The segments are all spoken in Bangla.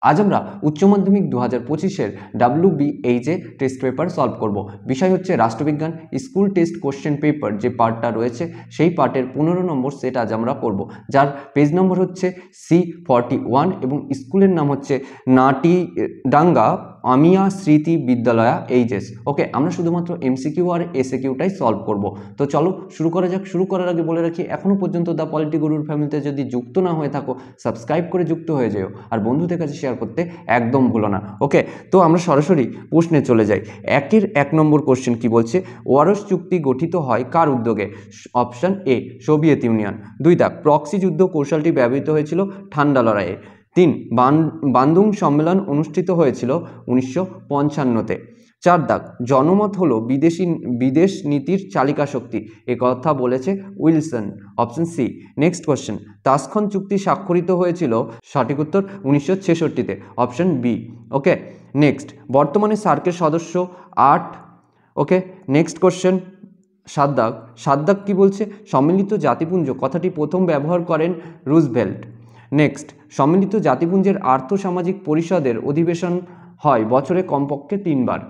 আজ আমরা উচ্চ মাধ্যমিক 2025-এর WBHA টেস্ট পেপার সলভ করব। বিষয় হচ্ছে রাষ্ট্রবিজ্ঞান স্কুল টেস্ট কোশ্চেন পেপার। যে পার্টটা রয়েছে সেই পার্টের 15 নম্বর সেট আজ আমরা করব, যার পেজ নম্বর হচ্ছে C41 এবং স্কুলের নাম হচ্ছে নাটিডাঙ্গা আমিয়া স্মৃতি বিদ্যালয়া এইচএস। ওকে, আমরা শুধুমাত্র MCQ আর SAQটাই সলভ করব। তো চলো শুরু করা যাক। শুরু করার আগে বলে রাখি, এখনো পর্যন্ত দ্য পলিটি গুরুর ফ্যামিলিতে যদি যুক্ত না হয়ে থাকো, সাবস্ক্রাইব করে যুক্ত হয়ে যেও আর বন্ধুদের কাছে শেয়ার করতে একদম ভুলো না। ওকে, তো আমরা সরাসরি প্রশ্নে চলে যাই। 1 নম্বর কোশ্চেন কি বলছে, ওয়ারশ চুক্তি গঠিত হয় কার উদ্যোগে? Option A Soviet union. 2 দাগ, প্রক্সি যুদ্ধ কৌশলটি ব্যবহৃত হয়েছিল ঠান্ডা লড়াইয়ে। 3 বান্দুং সম্মেলন অনুষ্ঠিত হয়েছিল 1955-তে। 4 দাগ, জনমত হলো বিদেশ নীতির চালিকা শক্তি, এ কথা বলেছে Wilson. Option C. Next question, Tashkent চুক্তি স্বাক্ষরিত হয়েছিল, সঠিক উত্তর 1966-তে। Option B. ওকে, নেক্সট, বর্তমানে সার্কের সদস্য 8। ওকে, নেক্সট কোশ্চেন 7 দাগ কি বলছে, সম্মিলিত জাতিপুঞ্জ কথাটি প্রথম ব্যবহার করেন রুজভেল্ট। নেক্সট, সম্মিলিত জাতিপুঞ্জের আর্থসামাজিক পরিষদের অধিবেশন হয় বছরে কমপক্ষে 3 বার।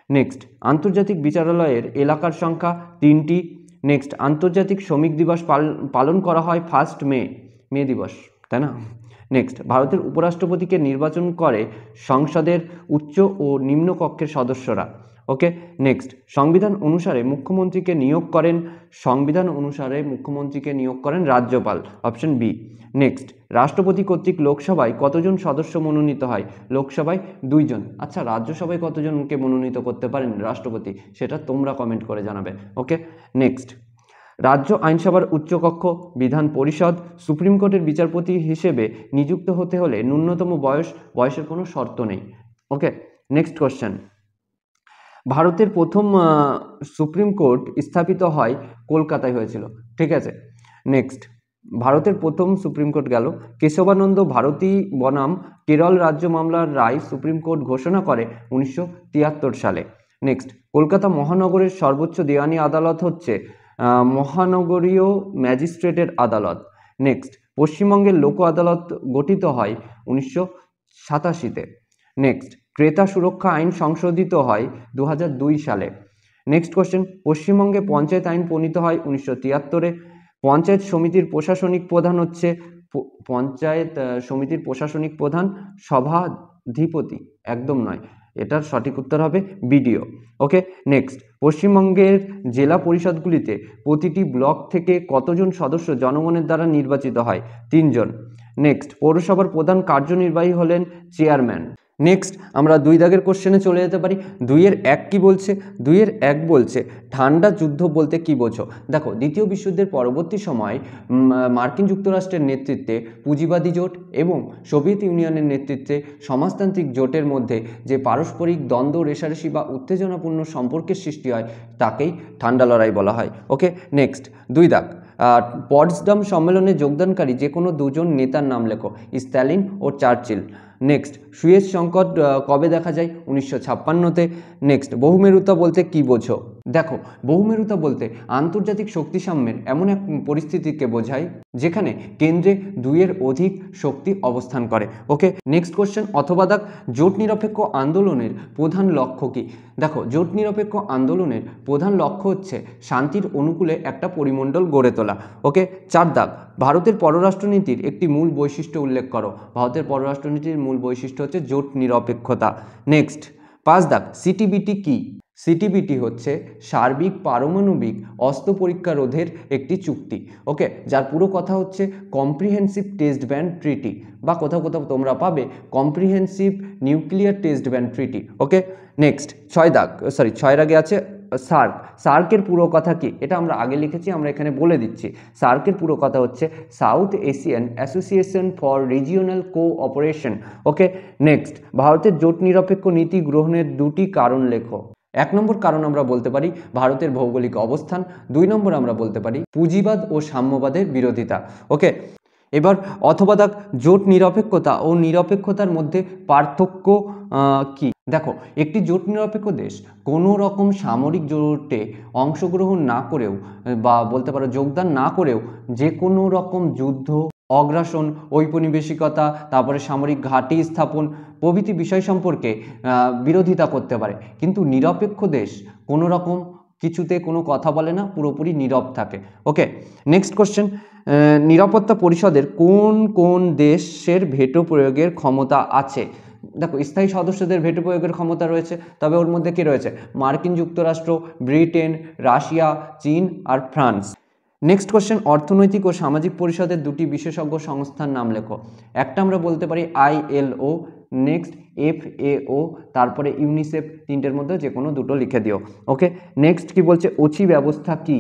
নেক্সট, আন্তর্জাতিক বিচারালয়ের এলাকার সংখ্যা 3টি। নেক্সট, আন্তর্জাতিক শ্রমিক দিবস পালন করা হয় 1 মে দিবস, তাই না? নেক্সট, ভারতের উপরাষ্ট্রপতিকে নির্বাচন করে সংসদের উচ্চ ও নিম্ন কক্ষের সদস্যরা। ওকে, নেক্সট, সংবিধান অনুসারে মুখ্যমন্ত্রীকে নিয়োগ করেন রাজ্যপাল। Option B. নেক্সট, রাষ্ট্রপতি কর্তৃক লোকসভায় কতজন সদস্য মনোনীত হয়? লোকসভায় 2 জন। আচ্ছা, রাজ্যসভায় কতজনকে মনোনীত করতে পারেন রাষ্ট্রপতি, সেটা তোমরা কমেন্ট করে জানাবে। ওকে, নেক্সট, রাজ্য আইনসভার উচ্চকক্ষ বিধান পরিষদ সুপ্রিম কোর্টের বিচারপতি হিসেবে নিযুক্ত হতে হলে ন্যূনতম বয়সের কোনো শর্ত নেই। ওকে, নেক্সট কোশ্চেন, ভারতের প্রথম সুপ্রিম কোর্ট স্থাপিত হয় কলকাতায় হয়েছিল। ঠিক আছে, নেক্সট, ভারতের প্রথম সুপ্রিম কোর্ট গেল। কেশবানন্দ ভারতী বনাম কেরল রাজ্য মামলার রায় সুপ্রিম কোর্ট ঘোষণা করে 1973 সালে। নেক্সট, কলকাতা মহানগরের সর্বোচ্চ দেওয়ানি আদালত হচ্ছে মহানগরীয় ম্যাজিস্ট্রেটের আদালত। নেক্সট, পশ্চিমবঙ্গের লোক আদালত গঠিত হয় 1987-তে। নেক্সট, ক্রেতা সুরক্ষা আইন সংশোধিত হয় 2002 সালে। নেক্সট কোশ্চেন, পশ্চিমবঙ্গে পঞ্চায়েত আইন প্রণীত হয় 1973-এ। পঞ্চায়েত সমিতির প্রশাসনিক প্রধান সভাধিপতি, একদম নয়, এটার সঠিক উত্তর হবে বিডিও। ওকে, নেক্সট, পশ্চিমবঙ্গের জেলা পরিষদগুলিতে প্রতিটি ব্লক থেকে কতজন সদস্য জনগণের দ্বারা নির্বাচিত হয়? 3 জন। নেক্সট, পৌরসভার প্রধান কার্যনির্বাহী হলেন চেয়ারম্যান। নেক্সট, আমরা 2 দাগের কোশ্চেনে চলে যেতে পারি। 2-1 কি বলছে? 2-1 বলছে, ঠান্ডা যুদ্ধ বলতে কি বোঝো? দেখো, দ্বিতীয় বিশ্বযুদ্ধের পরবর্তী সময় মার্কিন যুক্তরাষ্ট্রের নেতৃত্বে পুঁজিবাদী জোট এবং সোভিয়েত ইউনিয়নের নেতৃত্বে সমাজতান্ত্রিক জোটের মধ্যে যে পারস্পরিক দ্বন্দ্ব, রেষারেষি বা উত্তেজনাপূর্ণ সম্পর্কের সৃষ্টি হয় তাকেই ঠান্ডা লড়াই বলা হয়। ওকে, নেক্সট, 2 দাগ, পটসডাম সম্মেলনে যোগদানকারী যে কোনো 2 জন নেতার নাম লেখো, স্ট্যালিন ও চার্চিল। নেক্সট, সুয়েজ সংকট কবে দেখা যায়? 1956-তে। নেক্সট, বহুমেরুতা বলতে কি বোঝো? দেখো, বহুমেরুতা বলতে আন্তর্জাতিক শক্তি সাম্যের এমন এক পরিস্থিতিকে বোঝায় যেখানে কেন্দ্রে 2-এর অধিক শক্তি অবস্থান করে। ওকে, নেক্সট কোশ্চেন, অথবা দাগ, জোট নিরপেক্ষ আন্দোলনের প্রধান লক্ষ্য কি? দেখো, জোট নিরপেক্ষ আন্দোলনের প্রধান লক্ষ্য হচ্ছে শান্তির অনুকূলে একটা পরিমণ্ডল গড়ে তোলা। ওকে, 4 দাগ, ভারতের পররাষ্ট্রনীতির একটি মূল বৈশিষ্ট্য উল্লেখ করো। ভারতের পররাষ্ট্রনীতির মূল বৈশিষ্ট্য হচ্ছে জোট নিরপেক্ষতা। নেক্সট, 5 দাগ, সিটিবিটি কি? সিটিবিটি হচ্ছে সার্বিক পারমাণবিক অস্ত্র পরীক্ষা রোধের একটি চুক্তি। ওকে, যার পুরো কথা হচ্ছে কম্প্রিহেন্সিভ টেস্ট ব্যান ট্রিটি, বা কোথাও কোথাও তোমরা পাবে comprehensive nuclear test ban treaty. Okay, next, 6 আগে আছে সার্কের পুরো কথা কি? এটা আমরা আগে লিখেছি, আমরা এখানে বলে দিচ্ছি। সার্কের পুরো কথা হচ্ছে south Asian association for regional cooperation. Okay, next, ভারতের জোট নিরপেক্ষ নীতি গ্রহণের 2টি কারণ লেখো। 1 নম্বর কারণ আমরা বলতে পারি ভারতের ভৌগোলিক অবস্থান। 2 নম্বর আমরা বলতে পারি পুঁজিবাদ ও সাম্যবাদের বিরোধিতা। ওকে, এবার অথবা দাগ, জোট নিরপেক্ষতা ও নিরপেক্ষতার মধ্যে পার্থক্য কি? দেখো, একটি জোট নিরপেক্ষ দেশ কোনো রকম সামরিক জোটে অংশগ্রহণ না করেও বা বলতে পারো যোগদান না করেও যে কোনো রকম যুদ্ধ, অগ্রাসন, ঔপনিবেশিকতা, তারপরে সামরিক ঘাঁটি স্থাপন প্রভৃতি বিষয় সম্পর্কে বিরোধিতা করতে পারে, কিন্তু নিরপেক্ষ দেশ কোনো রকম কিছুতে কোনো কথা বলে না, পুরোপুরি নীরব থাকে। ওকে, নেক্সট কোশ্চেন, নিরাপত্তা পরিষদের কোন কোন দেশের ভেটো প্রয়োগের ক্ষমতা আছে? দেখো, স্থায়ী সদস্যদের ভেটো প্রয়োগের ক্ষমতা রয়েছে, তবে ওর মধ্যে কি রয়েছে? মার্কিন যুক্তরাষ্ট্র, ব্রিটেন, রাশিয়া, চীন আর ফ্রান্স। নেক্সট কোশ্চেন, অর্থনৈতিক ও সামাজিক পরিষদের দুটি বিশেষজ্ঞ সংস্থার নাম লেখো। একটা আমরা বলতে পারি ILO, নেক্সট FAO, তারপরে ইউনিসেফ। তিনটের মধ্যে যে কোনো দুটো লিখে দিও। ওকে, নেক্সট কি বলছে? ওচি ব্যবস্থা কি?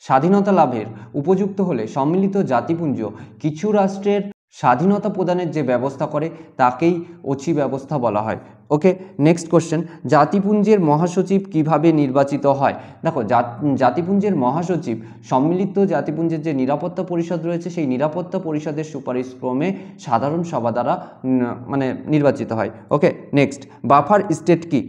স্বাধীনতা লাভের উপযুক্ত হলে সম্মিলিত জাতিপুঞ্জ কিছু রাষ্ট্রের স্বাধীনতা প্রদানের যে ব্যবস্থা করে তাকেই ওচি ব্যবস্থা বলা হয়। ওকে, নেক্সট কোশ্চেন, জাতিপুঞ্জের মহাসচিব কিভাবে নির্বাচিত হয়? দেখো, জাতিপুঞ্জের মহাসচিব সম্মিলিত জাতিপুঞ্জের যে নিরাপত্তা পরিষদ রয়েছে সেই নিরাপত্তা পরিষদের সুপারিশ ক্রমে সাধারণ সভা দ্বারা মানে নির্বাচিত হয়। ওকে, নেক্সট, বাফার স্টেট কি?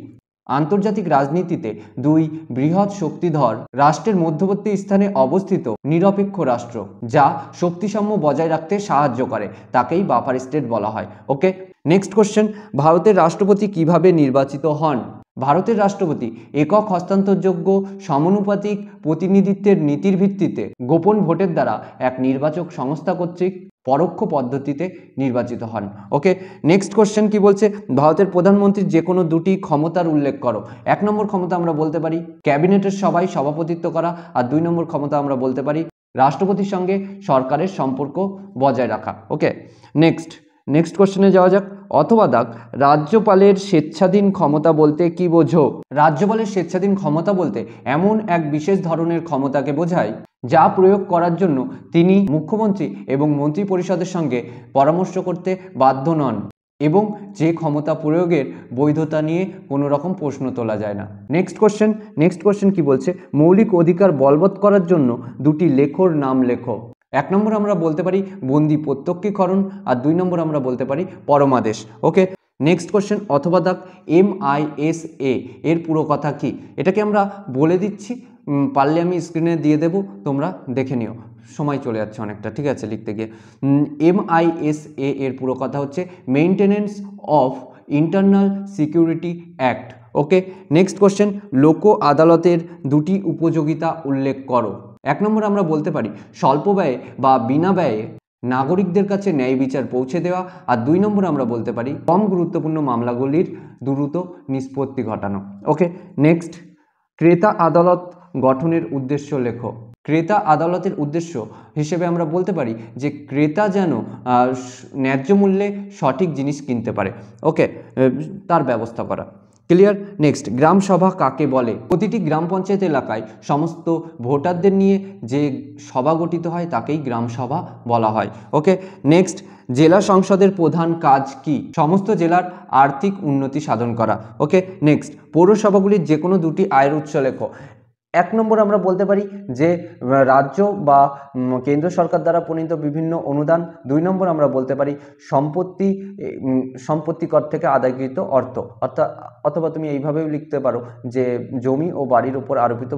আন্তর্জাতিক রাজনীতিতে দুই বৃহৎ শক্তিধর রাষ্ট্রের মধ্যবর্তী স্থানে অবস্থিত নিরপেক্ষ রাষ্ট্র যা শক্তিসাম্য বজায় রাখতে সাহায্য করে তাকেই বাফার স্টেট বলা হয়। ওকে, নেক্সট কোশ্চেন, ভারতের রাষ্ট্রপতি কিভাবে নির্বাচিত হন? ভারতের রাষ্ট্রপতি একক হস্তান্তরযোগ্য সমানুপাতিক প্রতিনিধিত্বের নীতির ভিত্তিতে গোপন ভোটের দ্বারা এক নির্বাচক সংস্থা কর্তৃক পরোক্ষ পদ্ধতিতে নির্বাচিত হন। ওকে, নেক্সট কোশ্চেন কি বলছে? ভারতের প্রধানমন্ত্রীর যে কোনো দুটি ক্ষমতার উল্লেখ করো। 1 নম্বর ক্ষমতা আমরা বলতে পারি ক্যাবিনেটের সভায় সভাপতিত্ব করা, আর 2 নম্বর ক্ষমতা আমরা বলতে পারি রাষ্ট্রপতির সঙ্গে সরকারের সম্পর্ক বজায় রাখা। ওকে, নেক্সট কোশ্চেনে যাওয়া যাক। অথবা দাগ, রাজ্যপালের স্বেচ্ছাধীন ক্ষমতা বলতে কি বোঝো? রাজ্যপালের স্বেচ্ছাধীন ক্ষমতা বলতে এমন এক বিশেষ ধরনের ক্ষমতাকে বোঝায় যা প্রয়োগ করার জন্য তিনি মুখ্যমন্ত্রী এবং মন্ত্রী পরিষদের সঙ্গে পরামর্শ করতে বাধ্য নন এবং যে ক্ষমতা প্রয়োগের বৈধতা নিয়ে কোনো রকম প্রশ্ন তোলা যায় না। নেক্সট কোশ্চেন কি বলছে? মৌলিক অধিকার বলবৎ করার জন্য দুটি লেখোর নাম লেখো। 1 নম্বর আমরা বলতে পারি বন্দি প্রত্যক্ষীকরণ, আর 2 নম্বর আমরা বলতে পারি পরমাদেশ। ওকে, নেক্সট কোশ্চেন, অথবা দাগ, MISA এর পুরো কথা কি? এটাকে আমরা বলে দিচ্ছি, পারলে আমি স্ক্রিনে দিয়ে দেব, তোমরা দেখে নিও, সময় চলে যাচ্ছে অনেকটা, ঠিক আছে লিখতে গিয়ে। MISA এর পুরো কথা হচ্ছে maintenance of internal security act. Okay, next question, লোক আদালতের দুটি উপযোগিতা উল্লেখ করো। 1 নম্বর আমরা বলতে পারি স্বল্প ব্যয়ে বা বিনা ব্যয়ে নাগরিকদের কাছে ন্যায় বিচার পৌঁছে দেওয়া, আর 2 নম্বর আমরা বলতে পারি কম গুরুত্বপূর্ণ মামলাগুলির দ্রুত নিষ্পত্তি ঘটানো। ওকে, নেক্সট, ক্রেতা আদালত গঠনের উদ্দেশ্য লেখো। ক্রেতা আদালতের উদ্দেশ্য হিসেবে আমরা বলতে পারি যে ক্রেতা যেন ন্যায্য মূল্যে সঠিক জিনিস কিনতে পারে। ওকে, তার ব্যবস্থা করা। ক্লিয়ার? নেক্সট, গ্রাম সভা কাকে বলে? প্রতিটি গ্রাম পঞ্চায়েত এলাকায় সমস্ত ভোটারদের নিয়ে যে সভা গঠিত হয় তাকেই গ্রাম সভা বলা হয়। ওকে, নেক্সট, জেলা সংসদের প্রধান কাজ কি? সমস্ত জেলার আর্থিক উন্নতি সাধন করা। ওকে, নেক্সট, পৌরসভাগুলির যে কোনো দুটি আয়ের উৎস লেখো। 1 নম্বর আমরা বলতে পারি যে রাজ্য বা কেন্দ্র সরকার দ্বারা প্রণীত বিভিন্ন অনুদান। 2 নম্বর আমরা বলতে পারি সম্পত্তি কর থেকে আদায়কৃত অর্থ, অথবা তুমি এইভাবেও লিখতে পারো যে জমি ও বাড়ির উপর আরোপিত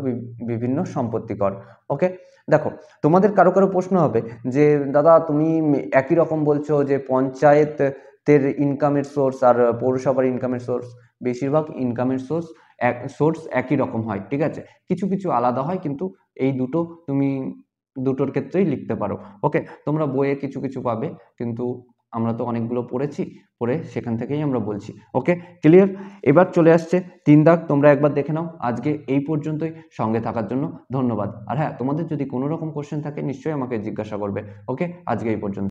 বিভিন্ন সম্পত্তি কর। ওকে, দেখো, তোমাদের কারো প্রশ্ন হবে যে দাদা তুমি একই রকম বলছো যে পঞ্চায়েতের ইনকামের সোর্স আর পৌরসভার ইনকামের সোর্স, বেশিরভাগ ইনকামের সোর্স একই রকম হয়, ঠিক আছে, কিছু কিছু আলাদা হয়, কিন্তু এই দুটো তুমি দুটোর ক্ষেত্রেই লিখতে পারো। ওকে, তোমরা বইয়ে কিছু কিছু পাবে, কিন্তু আমরা তো অনেকগুলো পড়ে সেখান থেকেই আমরা বলছি। ওকে, ক্লিয়ার? এবার চলে আসছে 3 দাগ, তোমরা একবার দেখে নাও। আজকে এই পর্যন্তই, সঙ্গে থাকার জন্য ধন্যবাদ। আর হ্যাঁ, তোমাদের যদি কোনো রকম কোশ্চেন থাকে নিশ্চয়ই আমাকে জিজ্ঞাসা করবে। ওকে, আজকে এই পর্যন্ত।